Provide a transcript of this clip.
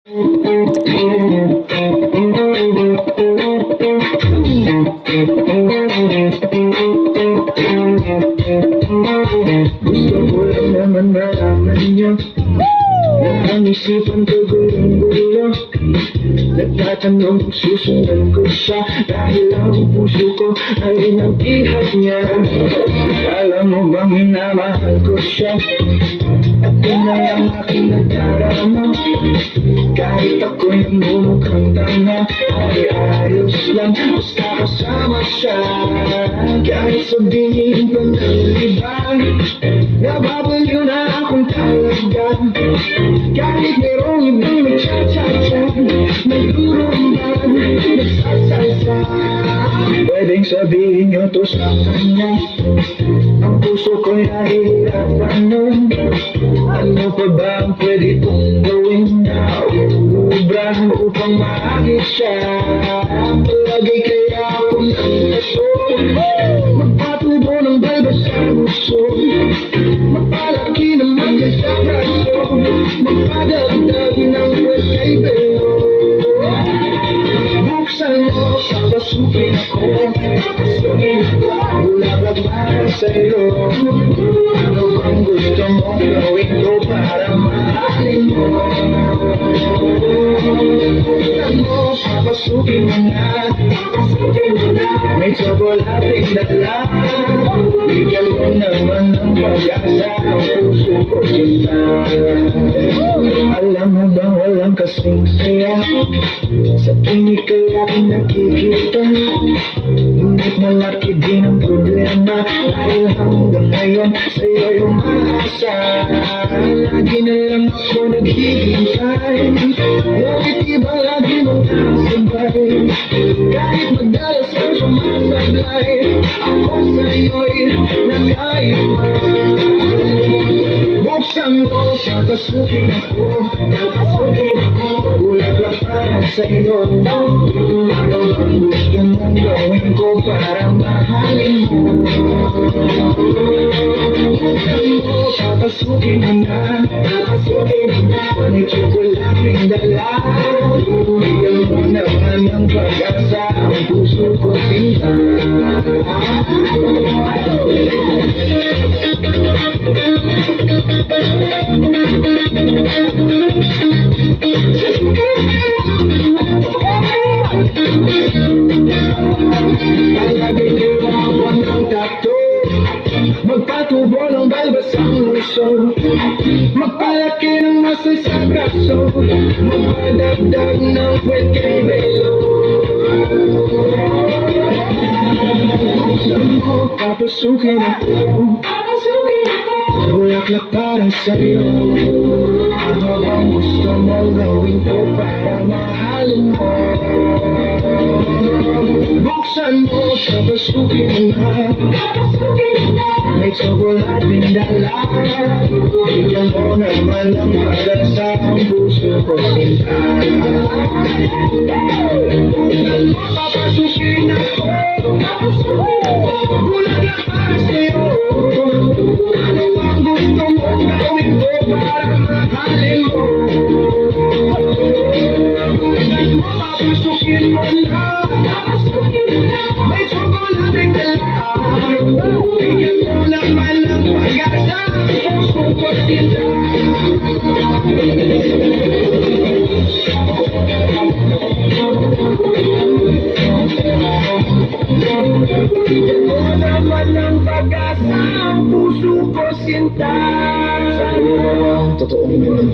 Gusto ko lang naman malaman niyo na ang isipan ko gulong-gulo. Nagtatanong kung susundan ko siya dahil ang puso ko ay nag-ihag niya. Alam mo bang minamahal ko siya at yun ay ang aking nagdarama. Kahit ako'y namumukhang tanga ay ayos lang basta kasama siya. Kahit sabihin pa ng iba nababaliw na akong talaga. Kahit merong ibang nagchat-chat-chat, nagurumban, nagsasalsa, pwedeng sabihin nyo to sa kanya. Ang puso ko'y nahihirapan nun. Ano pa ba ang pwede kong gawin na uubrahan upang maagit siya? Palagay kaya ako ng aso, magpatubo ng balbas sa puso, magpalaki naman yan sa braso, magpadagdag ng presay belo. Buksan mo, papasukin ako, bulaklak para sa'yo. Ano bang gusto mo gawin ko para mahalin mo? Buksan mo, papasukin mo na, may tsokolating dala. Bigyan mo naman ng pag-asa ang puso ko sinta. Alam mo bang walang kasing saya sa tinig kaya nakikita? Ngunit malaki din ang problema dahil hanggang ngayon sa'yo yung maasa. Lagi na lang ako naghihintay, ngunit iba lagi mong nasabay. Kahit madalas ang sumasablay, ako sa'yo'y nag-aibay. Buksan mo, papasukin ako, bulaklak para sa'yo. Ano bang gusto mong gawin ko para mahalin mo? Buksan mo, papasukin mo na, may tsokolating dala. Bigyan mo naman ng pag-asa ang puso ko sinta. Palagay ko ako ng tato, magpatubo ng balbas ang luso, magpalaki ng masay sa braso, magpadagdag ng puwet kay belo. Buksan mo, papasukin ako, bulaklak para sa'yo. Ano bang gusto mo gawin ko para mahalin mo? Buksan mo, papasukin mo na, may tsokolating dala. Bigyan mo naman ng pag-asa ang puso ko sinta. Buksan mo, papasukin ako, bulaklak para sa'yo. Ano bang gusto mo gawin ko para mahalin mo? Buksan mo, papasukin mo na, may tsokolating dala. Bigyan mo naman ng pag-asa ang puso ko sinta. Bigyan mo naman ng pag-asa ang puso ko sinta. Totoo naman.